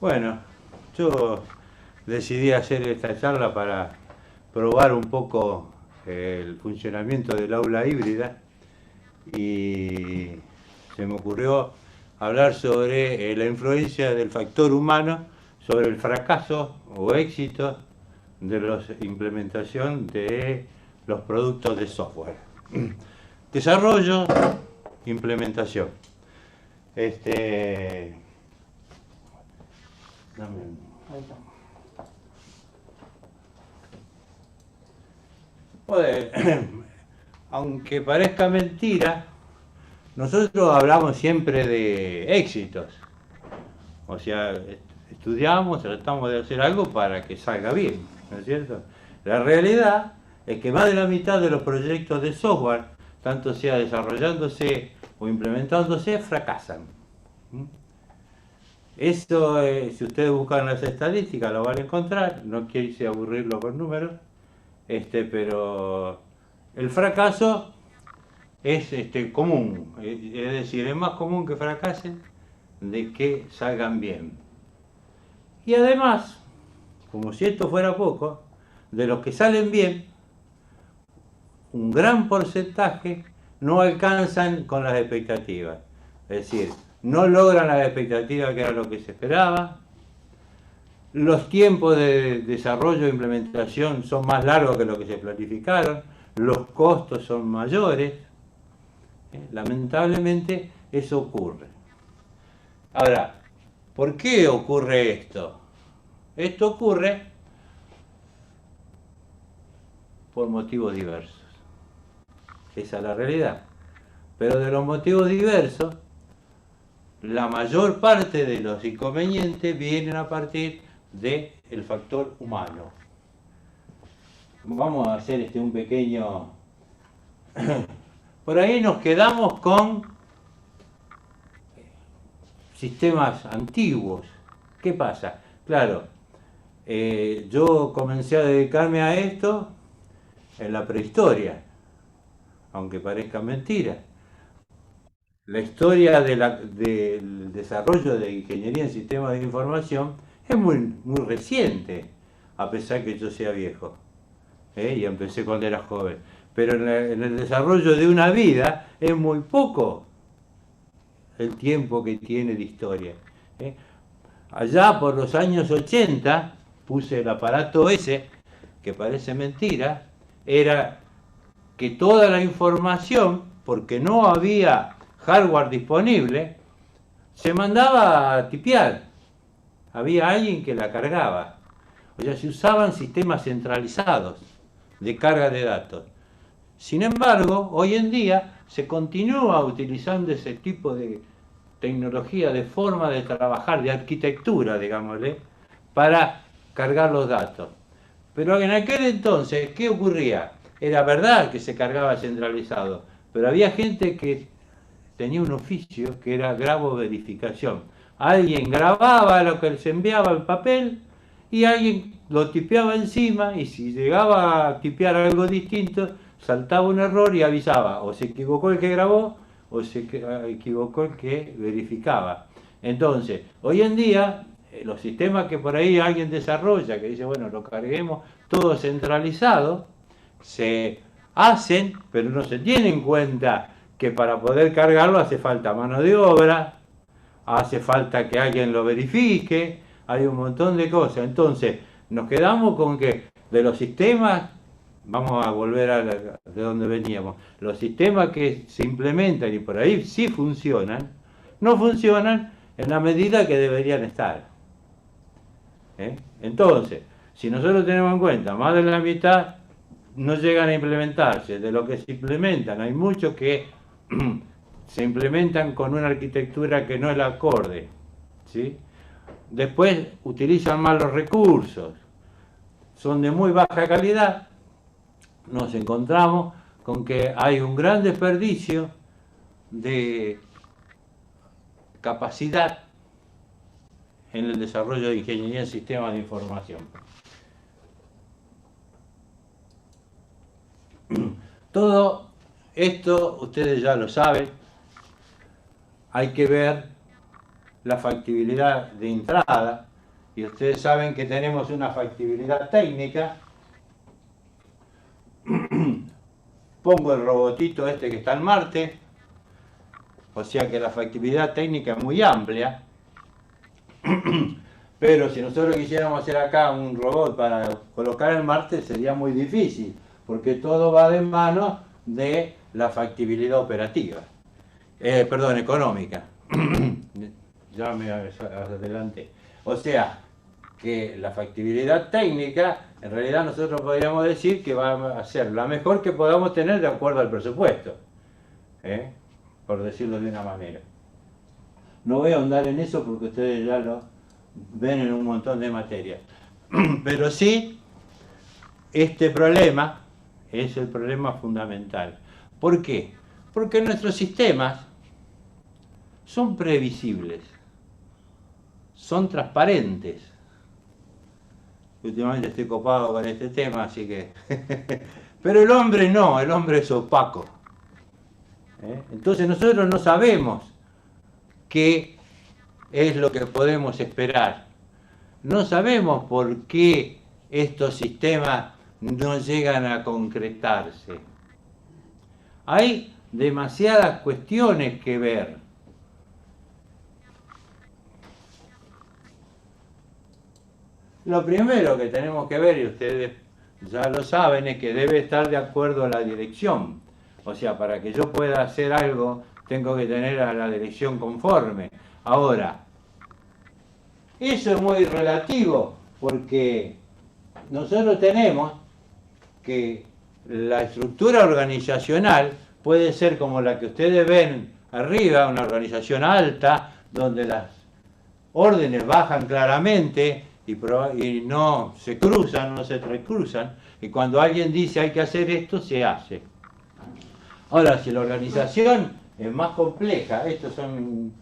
Bueno, yo decidí hacer esta charla para probar un poco el funcionamiento del aula híbrida y se me ocurrió hablar sobre la influencia del factor humano sobre el fracaso o éxito de la implementación de los productos de software. Desarrollo, implementación. Joder, aunque parezca mentira, nosotros hablamos siempre de éxitos. O sea, estudiamos, tratamos de hacer algo para que salga bien, ¿no es cierto? La realidad es que más de la mitad de los proyectos de software, tanto sea desarrollándose o implementándose, fracasan. Eso, si ustedes buscan las estadísticas, lo van a encontrar. No quise aburrirlo con números, pero el fracaso es común. Es decir, es más común que fracasen de que salgan bien. Y además, como si esto fuera poco, de los que salen bien, un gran porcentaje no alcanzan con las expectativas. Es decir, no logran las expectativas que era lo que se esperaba. Los tiempos de desarrollo e implementación son más largos que lo que se planificaron. Los costos son mayores. Lamentablemente eso ocurre. Ahora, ¿por qué ocurre esto? Esto ocurre por motivos diversos. Esa es la realidad. Pero de los motivos diversos, la mayor parte de los inconvenientes vienen a partir del factor humano. Vamos a hacer un pequeño... Por ahí nos quedamos con sistemas antiguos. ¿Qué pasa? Claro, yo comencé a dedicarme a esto en la prehistoria, aunque parezca mentira. La historia del desarrollo de ingeniería en sistemas de información es muy reciente, a pesar que yo sea viejo, y empecé cuando era joven. Pero en el desarrollo de una vida es muy poco el tiempo que tiene de historia. Allá por los años 80 puse el aparato ese, que parece mentira, era que toda la información, porque no había hardware disponible, se mandaba a tipear. Había alguien que la cargaba. O sea, se usaban sistemas centralizados de carga de datos. Sin embargo, hoy en día se continúa utilizando ese tipo de tecnología, de forma de trabajar, de arquitectura, digámosle, para cargar los datos. Pero en aquel entonces, ¿qué ocurría? Era verdad que se cargaba centralizado, pero había gente que tenía un oficio que era grabo-verificación. Alguien grababa lo que se enviaba al papel y alguien lo tipeaba encima, y si llegaba a tipear algo distinto, saltaba un error y avisaba, o se equivocó el que grabó o se equivocó el que verificaba. Entonces, hoy en día, los sistemas que por ahí alguien desarrolla, que dice, bueno, lo carguemos todo centralizado, se hacen, pero no se tiene en cuenta que para poder cargarlo hace falta mano de obra, hace falta que alguien lo verifique, hay un montón de cosas. Entonces, nos quedamos con que de los sistemas, vamos a volver de donde veníamos, los sistemas que se implementan y por ahí sí funcionan, no funcionan en la medida que deberían estar. Entonces, si nosotros tenemos en cuenta, más de la mitad no llegan a implementarse. De lo que se implementan, hay muchos que se implementan con una arquitectura que no es la acorde, ¿sí? Después utilizan mal los recursos, son de muy baja calidad. Nos encontramos con que hay un gran desperdicio de capacidad en el desarrollo de ingeniería en sistemas de información. Todo esto ustedes ya lo saben. Hay que ver la factibilidad de entrada. y ustedes saben que tenemos una factibilidad técnica. Pongo el robotito este que está en Marte, o sea que la factibilidad técnica es muy amplia. Pero si nosotros quisiéramos hacer acá un robot para colocar en Marte sería muy difícil, porque todo va de mano de la factibilidad operativa, perdón, económica. Ya me adelanté. O sea, que la factibilidad técnica, en realidad nosotros podríamos decir que va a ser la mejor que podamos tener de acuerdo al presupuesto, por decirlo de una manera. No voy a ahondar en eso porque ustedes ya lo ven en un montón de materias. Pero sí, este problema es el problema fundamental. ¿Por qué? Porque nuestros sistemas son previsibles, son transparentes. Últimamente estoy copado con este tema, así que... Pero el hombre no, el hombre es opaco. Entonces nosotros no sabemos qué es lo que podemos esperar. No sabemos por qué estos sistemas no llegan a concretarse. Hay demasiadas cuestiones que ver. Lo primero que tenemos que ver, y ustedes ya lo saben, es que debe estar de acuerdo a la dirección. O sea, para que yo pueda hacer algo, tengo que tener a la dirección conforme. Ahora, eso es muy relativo, porque nosotros tenemos que la estructura organizacional puede ser como la que ustedes ven arriba, una organización alta, donde las órdenes bajan claramente y no se cruzan, no se entrecruzan, y cuando alguien dice hay que hacer esto, se hace. Ahora, si la organización es más compleja, estos son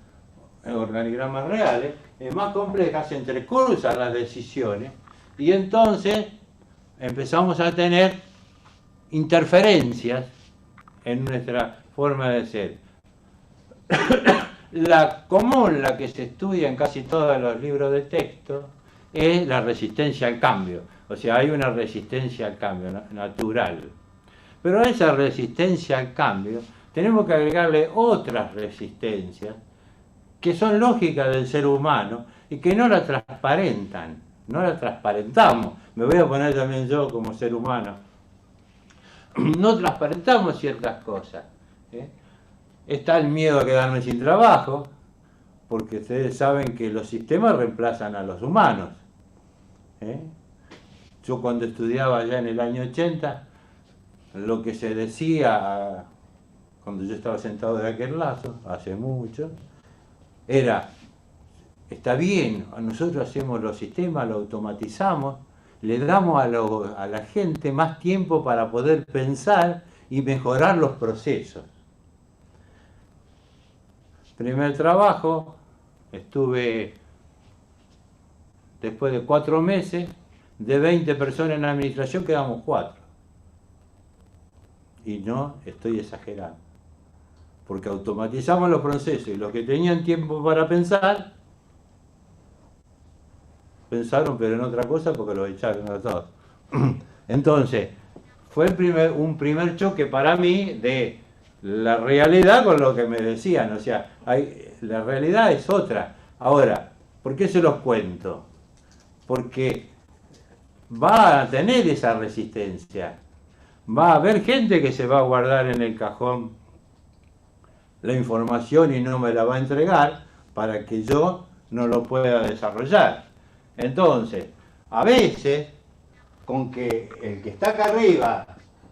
organigramas reales, es más compleja, se entrecruzan las decisiones, y entonces empezamos a tener interferencias en nuestra forma de ser. La común, la que se estudia en casi todos los libros de texto, es la resistencia al cambio. O sea, hay una resistencia al cambio natural. Pero a esa resistencia al cambio tenemos que agregarle otras resistencias que son lógicas del ser humano y que no la transparentan, no la transparentamos. Me voy a poner también yo como ser humano. No transparentamos ciertas cosas. Está el miedo a quedarme sin trabajo, porque ustedes saben que los sistemas reemplazan a los humanos. Yo cuando estudiaba allá en el año 80, lo que se decía, cuando yo estaba sentado de aquel lado, hace mucho, era, está bien, nosotros hacemos los sistemas, lo automatizamos, le damos a la gente más tiempo para poder pensar y mejorar los procesos. Primer trabajo, estuve después de 4 meses, de 20 personas en la administración quedamos 4. Y no estoy exagerando. Porque automatizamos los procesos y los que tenían tiempo para pensar, pensaron pero en otra cosa porque los echaron a todos. Entonces, fue un primer choque para mí de la realidad con lo que me decían. O sea, la realidad es otra. Ahora, ¿por qué se los cuento? Porque va a tener esa resistencia. Va a haber gente que se va a guardar en el cajón la información y no me la va a entregar para que yo no lo pueda desarrollar. Entonces, a veces, con que el que está acá arriba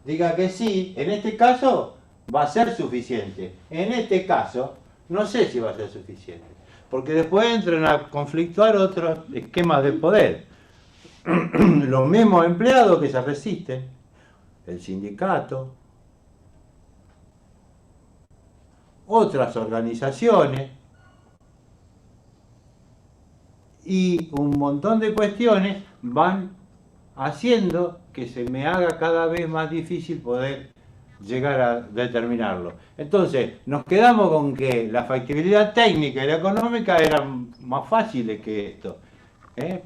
diga que sí, en este caso va a ser suficiente. En este caso, no sé si va a ser suficiente, porque después entran a conflictuar otros esquemas de poder. Los mismos empleados que se resisten, el sindicato, otras organizaciones y un montón de cuestiones van haciendo que se me haga cada vez más difícil poder llegar a determinarlo. Entonces, nos quedamos con que la factibilidad técnica y la económica eran más fáciles que esto.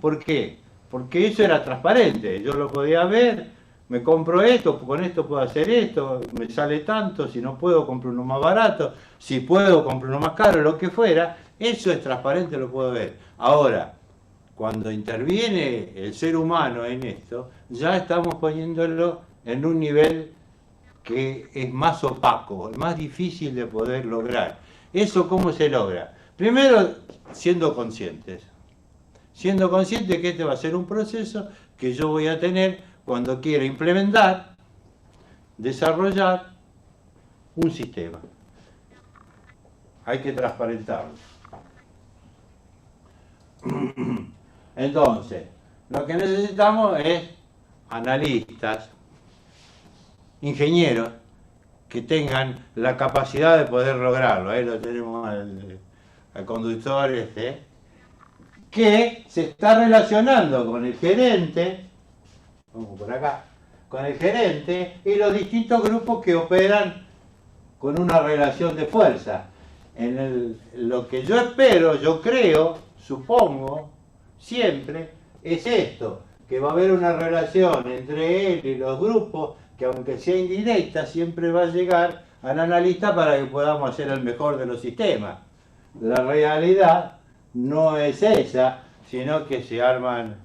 ¿Por qué? Porque eso era transparente, yo lo podía ver, me compro esto, con esto puedo hacer esto, me sale tanto, si no puedo compro uno más barato, si puedo compro uno más caro, lo que fuera, eso es transparente, lo puedo ver. Ahora, cuando interviene el ser humano en esto, ya estamos poniéndolo en un nivel que es más opaco, más difícil de poder lograr. ¿Eso cómo se logra? Primero, siendo conscientes. Siendo consciente que este va a ser un proceso que yo voy a tener cuando quiera implementar, desarrollar un sistema. Hay que transparentarlo. Entonces, lo que necesitamos es analistas, ingenieros, que tengan la capacidad de poder lograrlo. Ahí lo tenemos al conductor que se está relacionando con el gerente, vamos por acá, con el gerente y los distintos grupos que operan con una relación de fuerza. Lo que yo espero, yo creo, supongo, siempre, es esto, que va a haber una relación entre él y los grupos que aunque sea indirecta, siempre va a llegar al analista para que podamos hacer el mejor de los sistemas. La realidad no es esa, sino que se arman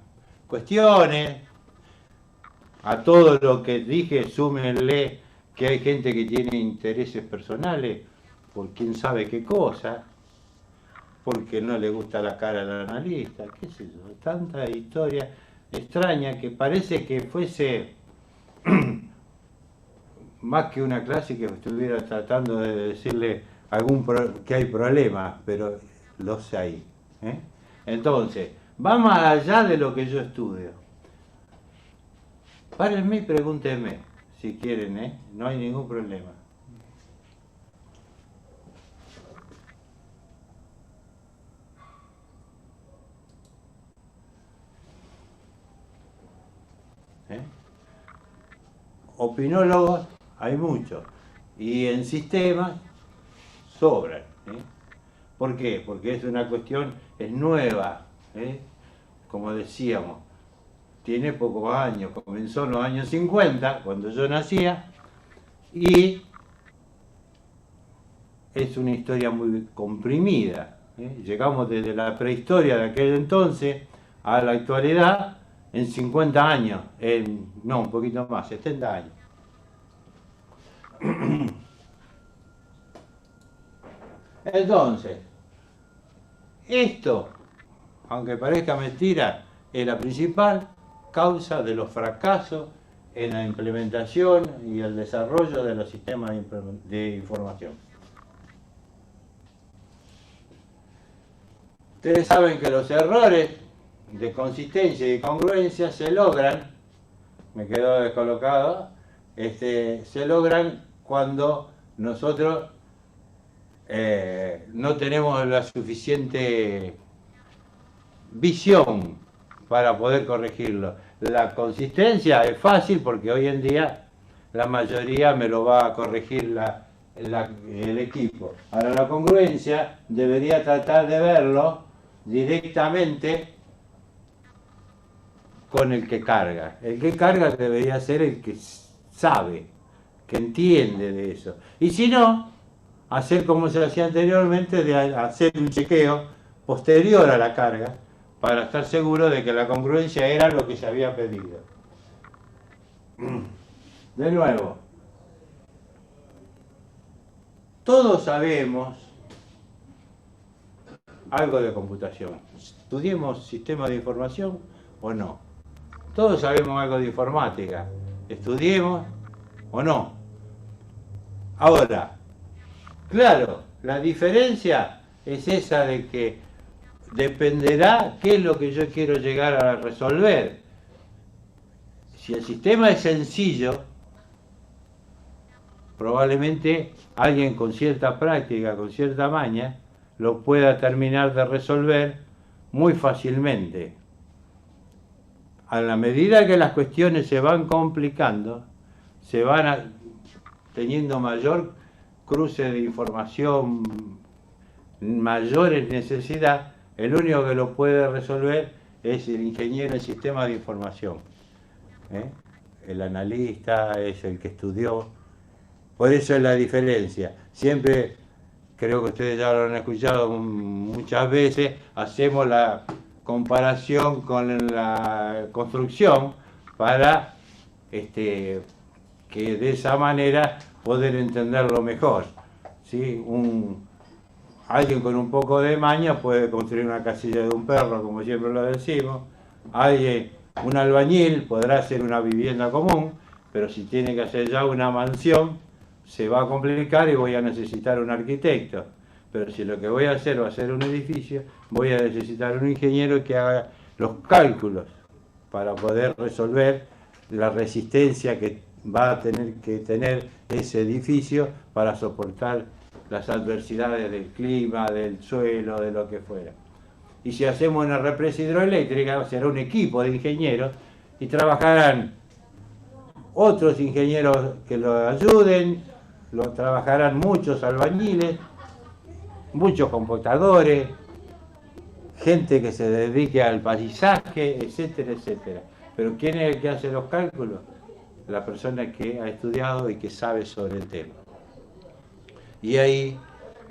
cuestiones. A todo lo que dije, súmenle que hay gente que tiene intereses personales por quién sabe qué cosa, porque no le gusta la cara al analista, qué sé yo, tanta historia extraña que parece que fuese más que una clase que estuviera tratando de decirle que hay problemas, pero los hay. Entonces, va más allá de lo que yo estudio. Párenme y pregúntenme, si quieren, no hay ningún problema. Opinólogos hay muchos, y en sistemas sobran. ¿Por qué? Porque es una cuestión, es nueva, como decíamos, tiene pocos años, comenzó en los años 50, cuando yo nacía, y es una historia muy comprimida. Llegamos desde la prehistoria de aquel entonces a la actualidad en 50 años, no, un poquito más, 70 años. Entonces, esto, aunque parezca mentira, es la principal causa de los fracasos en la implementación y el desarrollo de los sistemas de información. Ustedes saben que los errores de consistencia y congruencia se logran, me quedó descolocado, se logran cuando nosotros no tenemos la suficiente visión para poder corregirlo. La consistencia es fácil porque hoy en día la mayoría me lo va a corregir el equipo. Ahora la congruencia debería tratar de verlo directamente con el que carga. El que carga debería ser el que sabe, que entiende de eso. Y si no, hacer como se hacía anteriormente, de hacer un chequeo posterior a la carga, para estar seguro de que la congruencia era lo que se había pedido. De nuevo, todos sabemos algo de computación. ¿Estudiemos sistemas de información o no? Todos sabemos algo de informática. ¿Estudiemos o no? Ahora, claro, la diferencia es esa de que dependerá qué es lo que yo quiero llegar a resolver. Si el sistema es sencillo, probablemente alguien con cierta práctica, con cierta maña, lo pueda terminar de resolver muy fácilmente. A la medida que las cuestiones se van complicando, se van teniendo mayor cruce de información, mayores necesidades, el único que lo puede resolver es el ingeniero en sistemas de información. ¿Eh? El analista es el que estudió. Por eso es la diferencia. Siempre, creo que ustedes ya lo han escuchado muchas veces, hacemos la comparación con la construcción para que de esa manera poder entenderlo mejor. ¿Sí? Alguien con un poco de maña puede construir una casilla de un perro, como siempre lo decimos. Un albañil podrá hacer una vivienda común, pero si tiene que hacer ya una mansión, se va a complicar y voy a necesitar un arquitecto. Pero si lo que voy a hacer va a ser un edificio, voy a necesitar un ingeniero que haga los cálculos para poder resolver la resistencia que va a tener que tener ese edificio para soportar las adversidades del clima, del suelo, de lo que fuera. Y si hacemos una represa hidroeléctrica, será un equipo de ingenieros y trabajarán otros ingenieros que lo ayuden, trabajarán muchos albañiles, muchos computadores, gente que se dedique al paisaje, etcétera, etcétera. Pero ¿quién es el que hace los cálculos? La persona que ha estudiado y que sabe sobre el tema. Y ahí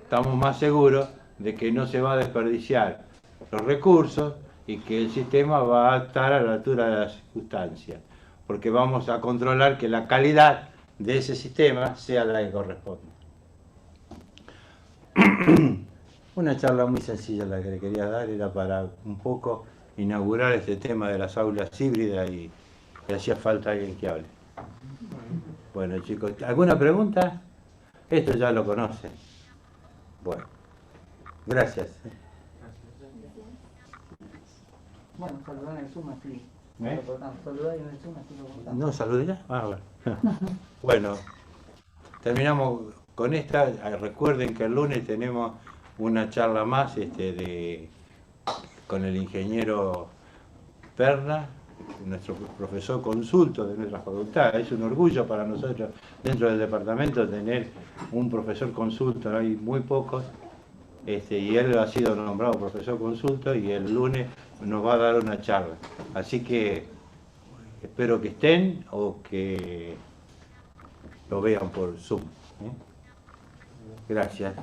estamos más seguros de que no se va a desperdiciar los recursos y que el sistema va a estar a la altura de las circunstancias, porque vamos a controlar que la calidad de ese sistema sea la que corresponde. Una charla muy sencilla la que le quería dar, era para un poco inaugurar este tema de las aulas híbridas y hacía falta alguien que hable. Bueno, chicos, ¿alguna pregunta? Esto ya lo conocen. Bueno, gracias. Bueno, saludar en el Zoom así. Saludar en el Zoom así lo contamos. ¿No saludé ya? Ah, bueno. Bueno, terminamos con esta. Recuerden que el lunes tenemos una charla más con el ingeniero Perna, nuestro profesor consulto de nuestra facultad. Es un orgullo para nosotros dentro del departamento tener un profesor consulto, no hay muy pocos, y él ha sido nombrado profesor consulto y el lunes nos va a dar una charla. Así que espero que estén o que lo vean por Zoom. Gracias.